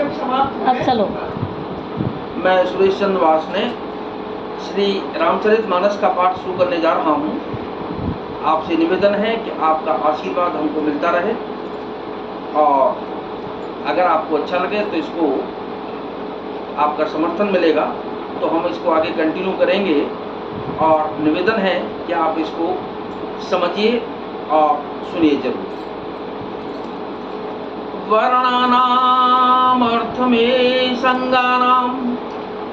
अब समाप्त। अब चलो। मैं सुरेश चंद्र वास ने श्री रामचरितमानस का पाठ शुरू करने जा रहा हूँ। आपसे निवेदन है कि आपका आशीर्वाद हमको मिलता रहे, और अगर आपको अच्छा लगे तो इसको आपका समर्थन मिलेगा तो हम इसको आगे कंटिन्यू करेंगे। और निवेदन है कि आप इसको समझिए और सुनिए जरूर। वर्णानाम अर्थ में संगानाम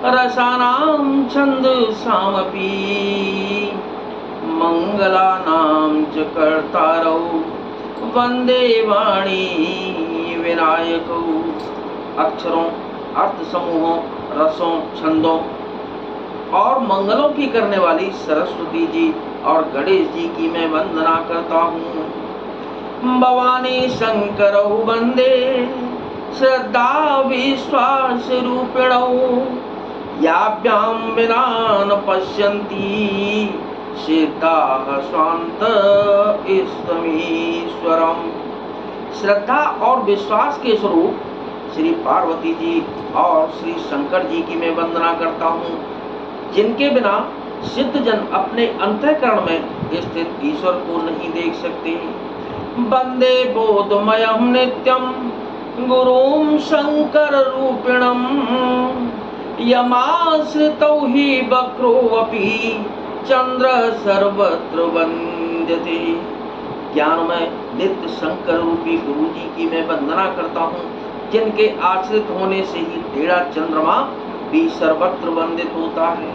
रसानाम छंदसामपि मंगलानाम च कर्तारौ वंदे वाणी विनायकौ। अक्षरों, अर्थ समूहों, रसों, छंदों और मंगलों की करने वाली सरस्वती जी और गणेश जी की मैं वंदना करता हूँ। भवानी शंकरौ वंदे श्रद्धा विश्वास रूपिणौ याभ्यां विना न पश्यन्ति सिद्धाः स्वान्त ईश्वरम्। श्रद्धा और विश्वास के स्वरूप श्री पार्वती जी और श्री शंकर जी की मैं वंदना करता हूँ, जिनके बिना सिद्ध जन अपने अंतःकरण में स्थित ईश्वर को नहीं देख सकते। वंदे बोधमयं नित्यं गुरुं शंकर रूपिणं यमाश्रितौ हि वक्रोऽपि चंद्र सर्वत्र वंद्यते। ज्ञानमय नित्य शंकर रूपी गुरु जी की मैं वंदना करता हूँ, जिनके आश्रित होने से ही टेढ़ा चंद्रमा भी सर्वत्र वंदित होता है।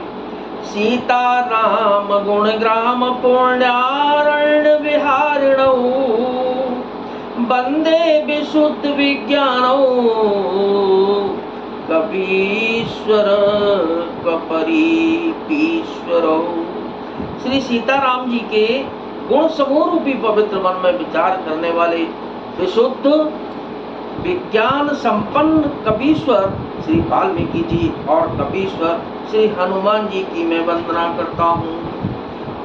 सीता राम गुण ग्राम पुण्यारण्य विहारिणौ वंदे विशुद्ध विज्ञानौ कपीश्वर कपरीपीश्वरौ। श्री सीताराम जी के गुण समूह रूपी पवित्र मन में विचार करने वाले विशुद्ध विज्ञान संपन्न कपीश्वर श्री वाल्मीकि जी और कपीश्वर श्री हनुमान जी की मैं वंदना करता हूँ।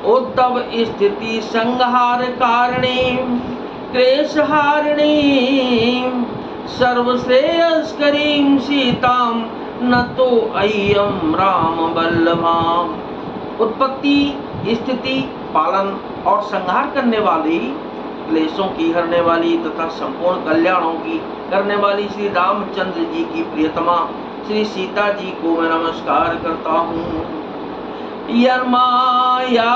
उद्धव स्थिति संहार कारिणी क्लेशहारिणी सर्वश्रेयस्करीं सीतां नतो अय्यम राम वल्लभाम। उत्पत्ति, स्थिति, पालन और संहार करने वाली, क्लेशों की हरने वाली तथा संपूर्ण कल्याणों की करने वाली श्री रामचंद्र जी की प्रियतमा श्री सीता जी को मैं नमस्कार करता हूँ। यन्माया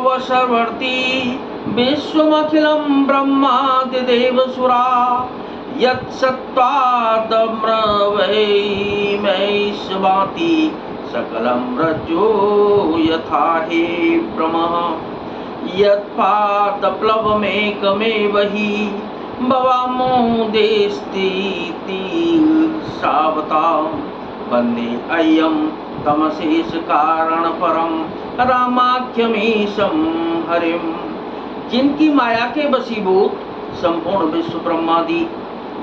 वशवर्ती विश्वमखिलं ब्रह्मादिदेव सुरा यत्सत्त्वादम्रवै महेश्वाति सकलं रज्जो यथा हे ब्रह्मः यत्पादप्लवमेकमेव हि भवामोदेस्तीति सावतां वन्दे अयं तमशेष कारण परम रामाख्यमीशं हरिम। जिनकी माया के वशीभूत संपूर्ण विश्व ब्रह्मादि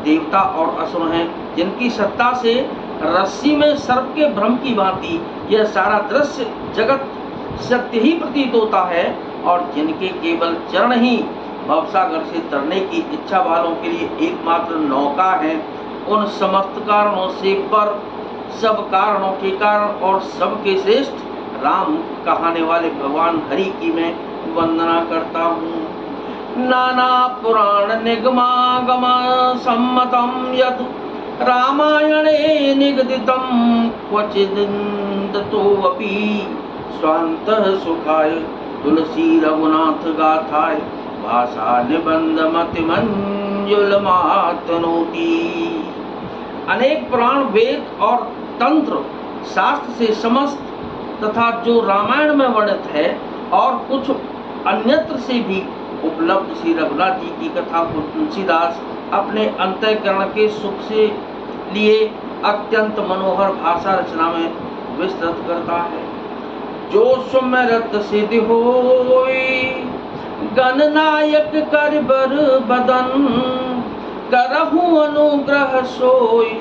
देवता और असुर हैं, जिनकी सत्ता से रस्सी में सर्प के भ्रम की भांति यह सारा दृश्य जगत सत्य ही प्रतीत होता है, और जिनके केवल चरण ही भवसागर से तरने की इच्छा वालों के लिए एकमात्र नौका है, उन समस्त कारणों से पर सब कारणों के कारण और सबके श्रेष्ठ राम कहाने वाले भगवान हरि की मैं वंदना करता हूँ। नाना पुराण निगमागम सम्मतम यत् रामायणे निगदितं क्वचिदन्ततोऽपि स्वान्तः सुखाय तुलसी रघुनाथ गाथाय भाषा निबंध मति मंजुल मातनोती। अनेक पुराण, वेद और तंत्र शास्त्र से समस्त तथा जो रामायण में वर्णित है और कुछ अन्यत्र से भी उपलब्ध श्री रघुनाथ जी की कथा को तुलसीदास अपने अंतःकरण के सुख से लिए अत्यंत मनोहर भाषा रचना में विस्तृत करता है। जो सुमिरत सिद्धि होई गणनायक कर बर बदन करहु अनुग्रह सोई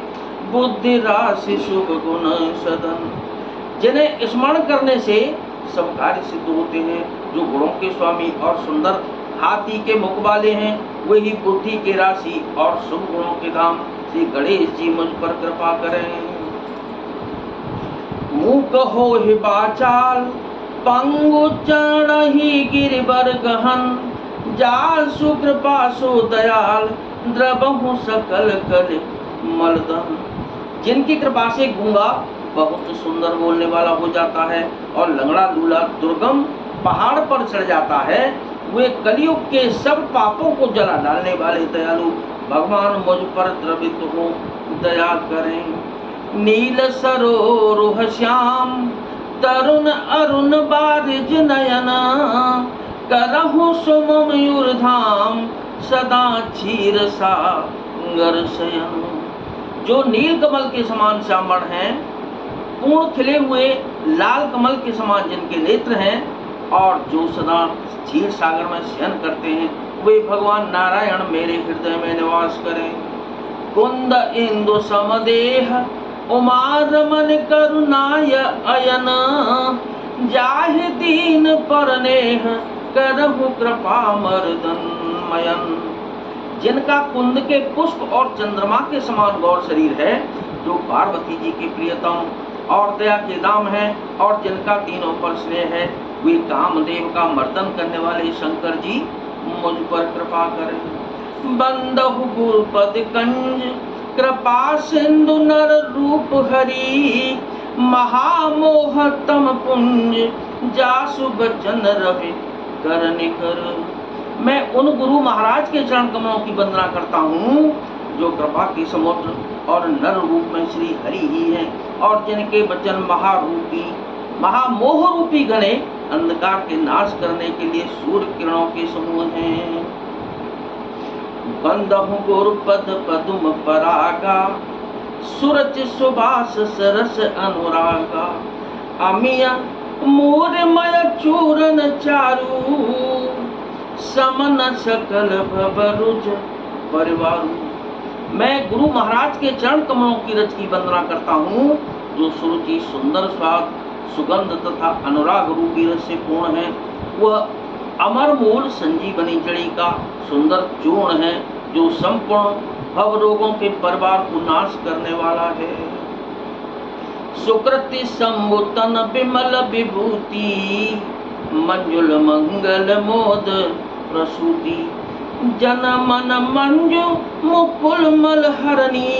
बुद्धि राशि शुभ गुण सदन। जिन्हें स्मरण करने से सब कार्य सिद्ध होते हैं, जो गुणों के स्वामी और सुंदर हाथी के मुख वाले हैं, वही बुद्धि के राशि और शुभ गुणों के धाम श्री गणेश जी मुझ पर कृपा करें। मूक हो ही बाचाल पंगु चरण ही गिरिवर गहन, जासु कृपा सो दयाल द्रबहु सकल कल मलदन। जिनकी कृपा से गूंगा बहुत सुंदर बोलने वाला हो जाता है और लंगड़ा लूला दुर्गम पहाड़ पर चढ़ जाता है, वे कलयुग के सब पापों को जला डालने वाले दयालु भगवान मुझ पर द्रवित हो दया करें। नील सरोरुह श्याम तरुण अरुण बारिज नयन, करहु सुमयूर धाम सदा क्षीर सागर शयन। जो नील कमल के समान श्यामवर्ण हैं, पूर्ण खिले हुए लाल कमल के समान जिनके नेत्र हैं और जो सदा क्षीर सागर में शयन करते हैं, वे भगवान नारायण मेरे हृदय में निवास करें। कुंद इंदु समदेह उमा रमन करुणाय अयन, जाहि दीन परनेह करहु कृपा मर्दन मयन। जिनका कुंद के पुष्प और चंद्रमा के समान गौर शरीर है, जो पार्वती जी के प्रियतम और दया के दाम है और जिनका तीनों पर स्नेह है, वे कामदेव का मर्दन करने वाले शंकर जी मुझ पर कृपा करें। बंदहु गुरुपद कंज कृपा सिंधु नर रूप हरि, महामोहतम पुंज जासु बचन रवि करने कर। मैं उन गुरु महाराज के चरण कमलों की वंदना करता हूँ जो कृपा की समुद्र और नर रूप में श्री हरि ही हैं और जिनके वचन महारूपी महामोह रूपी घने अंधकार के नाश करने के लिए सूर्य किरणों के समूह हैं। बंदहु गुरुपद पदुम परागा, सुरच सुबास सरस अनुरागा, अमिया मूरमय चूरन चारु, समन सकल भवरुज परिवारु। मैं गुरु महाराज के चरण कमलों की रज की वंदना करता हूँ जो सुरुचि सुंदर स्वाद सुगंध तथा अनुराग रूपी रस से पूर्ण है। वह अमर मूल संजीवनी जड़ी का सुंदर चूर्ण है जो संपूर्ण भव रोगों के परिवार को नाश करने वाला है। सुकृति संबुतन विमल विभूति, मंजुल मंगल मोद प्रसूति, जन मन मंजु मुकुल मल हरणी,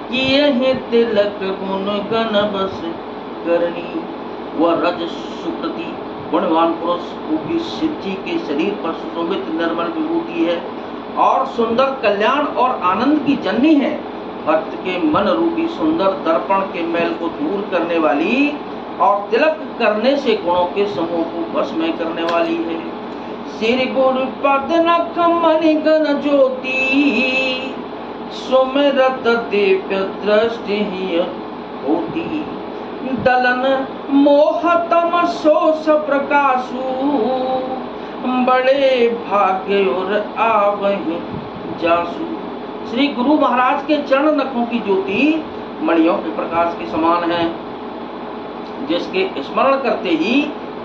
किए तिलक गुण गण बस करनी। वह रज सुकृति गुणवान पुरुष रूपी शिव जी के शरीर पर सुशोभित निर्मल विभूति है और सुंदर कल्याण और आनंद की जननी है। भक्त के मन रूपी सुंदर दर्पण के मैल को दूर करने वाली और तिलक करने से गुणों के समूह को वश में करने वाली है। सिर गुरु पद नख मणि गण ज्योति, सुमिरत दिव्य दृष्टि होती, दलन मोहतम सोस प्रकाशु, बड़े भाग्य और आवहि जासु। श्री गुरु महाराज के चरण नखों की ज्योति मणियों के प्रकाश के समान है, जिसके स्मरण करते ही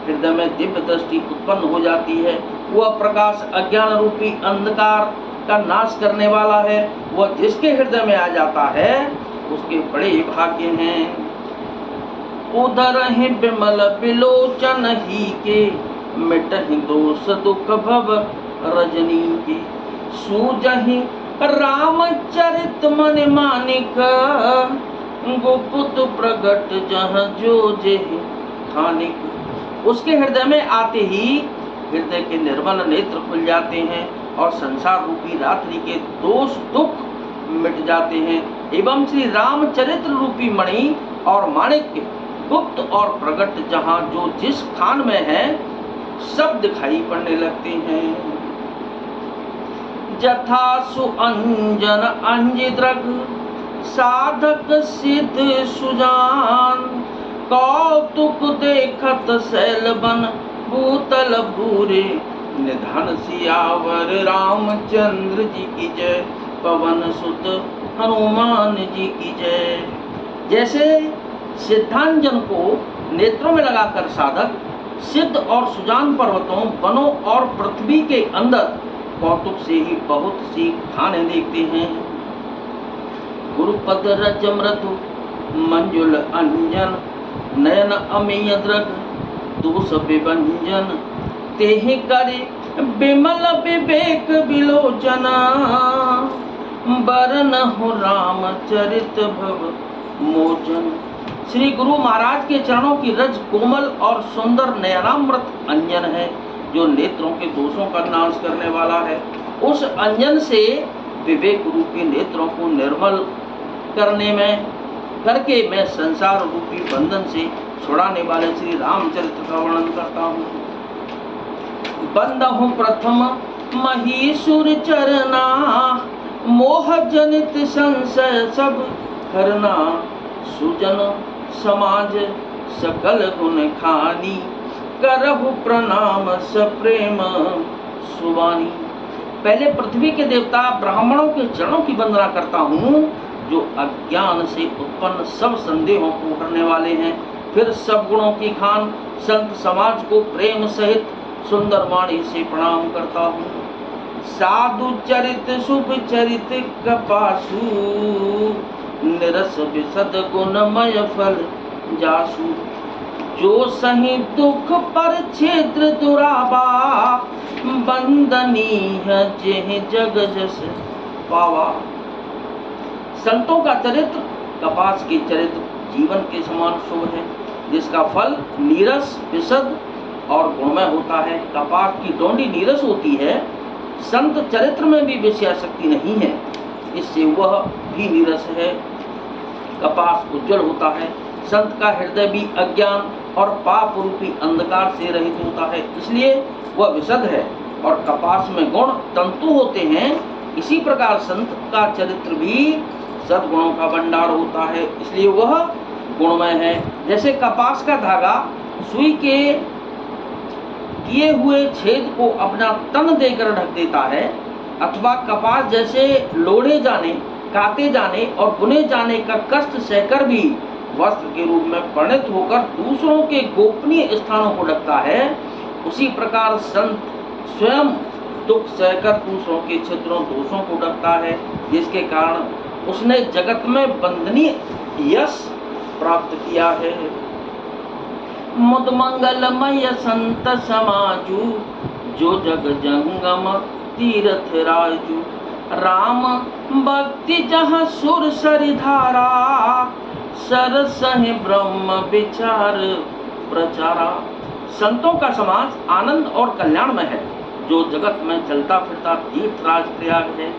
हृदय में दिव्य दृष्टि उत्पन्न हो जाती है। वह प्रकाश अज्ञान रूपी अंधकार का नाश करने वाला है। वह जिसके हृदय में आ जाता है उसके बड़े भाग्य हैं। उधर ही विमल विलोचन ही के, मिटहि दोष दुख भव रजनी के, सूजहि रामचरित मन मानिक, गुप्त प्रगट जहाँ जो जेहि खानिक। उसके हृदय में आते ही हृदय के निर्मल नेत्र खुल जाते हैं और संसार रूपी रात्रि के दोष दुख मिट जाते हैं एवं श्री रामचरित्र रूपी मणि और माणिक्य गुप्त और प्रगट जहाँ जो जिस खान में है सब दिखाई पड़ने लगते हैं। जथा सुअंजन अंजिद्रग, साधक सिद्ध सुजान, कौतुक देखत शैलबन भूतल भूरे, निधन सियावर रामचंद्र जी की जय, पवन सुत हनुमान जी की जय। जैसे सिद्धांजन को नेत्रों में लगाकर साधक सिद्ध और सुजान पर्वतों वनों और पृथ्वी के अंदर कौतुक से ही बहुत सी खाने देखते हैं। गुरुपद रज मृदु मंजुल अंजन, नयन अमेय द्रग दोष विभंजन, तेहि करे विमल विवेक विलोचना, बरन हो रामचरित भव मोचन। श्री गुरु महाराज के चरणों की रज कोमल और सुंदर नयनामृत अंजन है, जो नेत्रों के दोषों का नाश करने वाला है। उस अंजन से विवेक रूपी नेत्रों को निर्मल करके मैं संसार रूपी बंधन से छुड़ाने वाले श्री रामचरित्र का वर्णन करता हूँ। बंदहु प्रथम महीसुर चरना, मोह जनित संशय सब हरना, सुजन समाज सकल गुण खानी, करहु प्रणाम सप्रेम सुवानी। पहले पृथ्वी के देवता ब्राह्मणों के चरणों की वंदना करता हूँ, जो अज्ञान से उत्पन्न सब संदेहों को हरने वाले हैं। फिर सब गुणों की खान संत समाज को प्रेम सहित सुंदर वाणी से प्रणाम करता हूँ। साधु चरित शुभ चरित कपासु, निरस विशद गुणमय फल जासु, जो सही दुख पर क्षेत्र दुराबा, बंदनीय जेहि जग जस पावा। संतों का चरित्र कपास के चरित्र जीवन के समान शुभ है, जिसका फल नीरस विशद और गुणमय होता है। कपास की डोंडी नीरस होती है, संत चरित्र में भी विषयासक्ति नहीं है, इससे वह भी नीरस है। कपास उज्जवल होता है, संत का हृदय भी अज्ञान और पाप रूपी अंधकार से रहित होता है, इसलिए वह विशद है। और कपास में गुण तंतु होते हैं, इसी प्रकार संत का चरित्र भी सद्गुणों का भंडार होता है, इसलिए वह गुणमय है। जैसे कपास का धागा सुई के किए हुए छेद को अपना तन देकर ढक देता है, अथवा कपास जैसे लोढ़े जाने, काते जाने और बुने जाने का कष्ट सहकर भी वस्त्र के रूप में परिणत होकर दूसरों के गोपनीय स्थानों को ढकता है, उसी प्रकार संत स्वयं दुख सहकर दूसरों के छिद्रों दोषों को ढकता है, जिसके कारण उसने जगत में वंदनीय यश प्राप्त किया है। मुद मंगलमय संत समाजु, जो जग जंगम तीर्थ राजू, राम भक्ति जहाँ सुर सरिधारा, सरसहि ब्रह्म विचार प्रचारा। संतों का समाज आनंद और कल्याणमय है, जो जगत में चलता फिरता तीर्थराज प्रयाग है,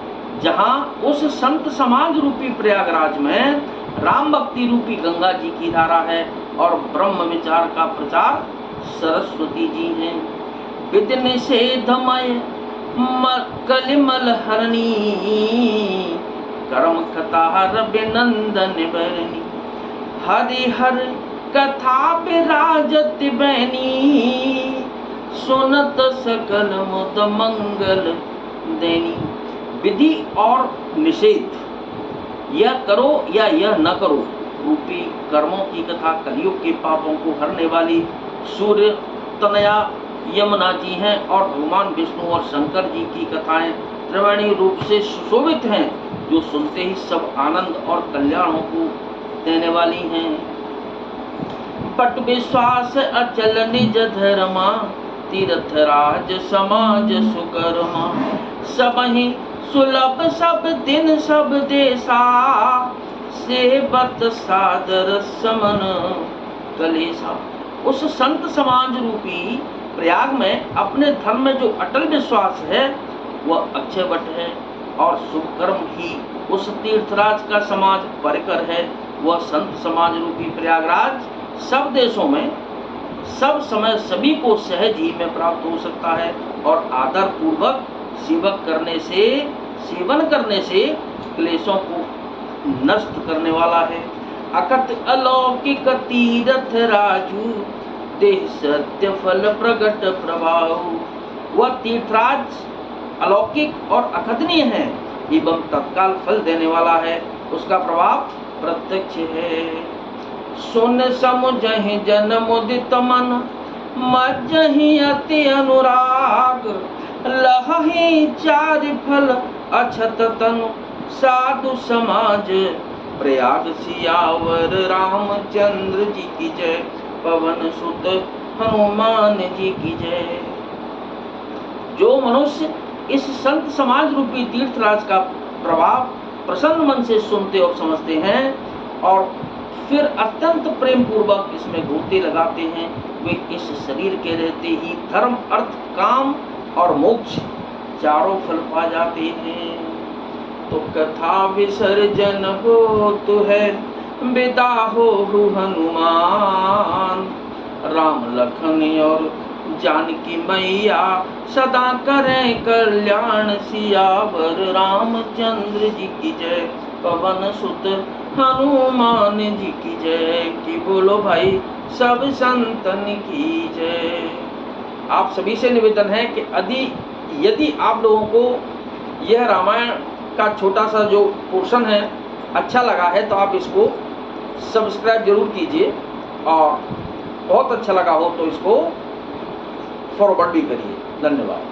जहाँ उस संत समाज रूपी प्रयागराज में राम भक्ति रूपी गंगा जी की धारा है और ब्रह्म विचार का प्रचार सरस्वती जी हैं। विधि निषेधमय कलिमल हरणी, कर्म कथा रविनंदन बरनी, हरिहर कथा विराजत बैनी, सुनत सकल मुद मंगल देनी। विधि और निषेध, यह करो या यह न करो रूपी कर्मों की कथा कलयुग के पापों को हरने वाली सूर्य तनया यमुना जी हैं, और भगवान विष्णु और शंकर जी की कथाएं त्रिवेणी रूप से सुशोभित हैं, जो सुनते ही सब आनंद और कल्याणों को देने वाली हैं। पट विश्वास अचल निज धर्मा, तीर्थ राज समाज सुकर्मा, सबहि सुलभ सब दिन सब देशा, सेवत सादर समन कलेसा। उस संत समाज रूपी प्रयाग में अपने धर्म में जो अटल विश्वास है वह अक्षय वट है, और शुभ कर्म ही उस तीर्थराज का समाज परिकर है। वह संत समाज रूपी प्रयागराज सब देशों में सब समय सभी को सहज ही में प्राप्त हो सकता है, और आदर पूर्वक सेवन करने से क्लेशों को नष्ट करने वाला है। अकथ अलौकिक तीर्थ राजू, देह सत्य फल प्रगट प्रभाव। वह तीर्थराज अलौकिक और अकथनीय है एवं तत्काल फल देने वाला है, उसका प्रभाव प्रत्यक्ष है। सुन समुझहि जन मुदित मन, मज्जहि अति अनुराग, लहहि चारि फल अछत तनु, साधु समाज प्रयाग सियावर रामचंद्र जी की जय, पवन सुत हनुमान जी की जय। जो मनुष्य इस संत समाज रूपी तीर्थराज का प्रभाव प्रसन्न मन से सुनते और समझते हैं और फिर अत्यंत प्रेम पूर्वक इसमें गोते लगाते हैं, वे इस शरीर के रहते ही धर्म अर्थ काम और मोक्ष चारों फल पा जाते हैं। तो कथा विसर्जन हो तो है विदा हो हनुमान, राम लखन और जानकी मैया सदा करें कल्याण, सियावर रामचंद्र जी की जय, पवन सुत हनुमान जी की जय। कि बोलो भाई सब संतन की जय। आप सभी से निवेदन है कि यदि आप लोगों को यह रामायण का छोटा सा जो पोर्शन है अच्छा लगा है तो आप इसको सब्सक्राइब जरूर कीजिए, और बहुत अच्छा लगा हो तो इसको फॉरवर्ड भी करिए। धन्यवाद।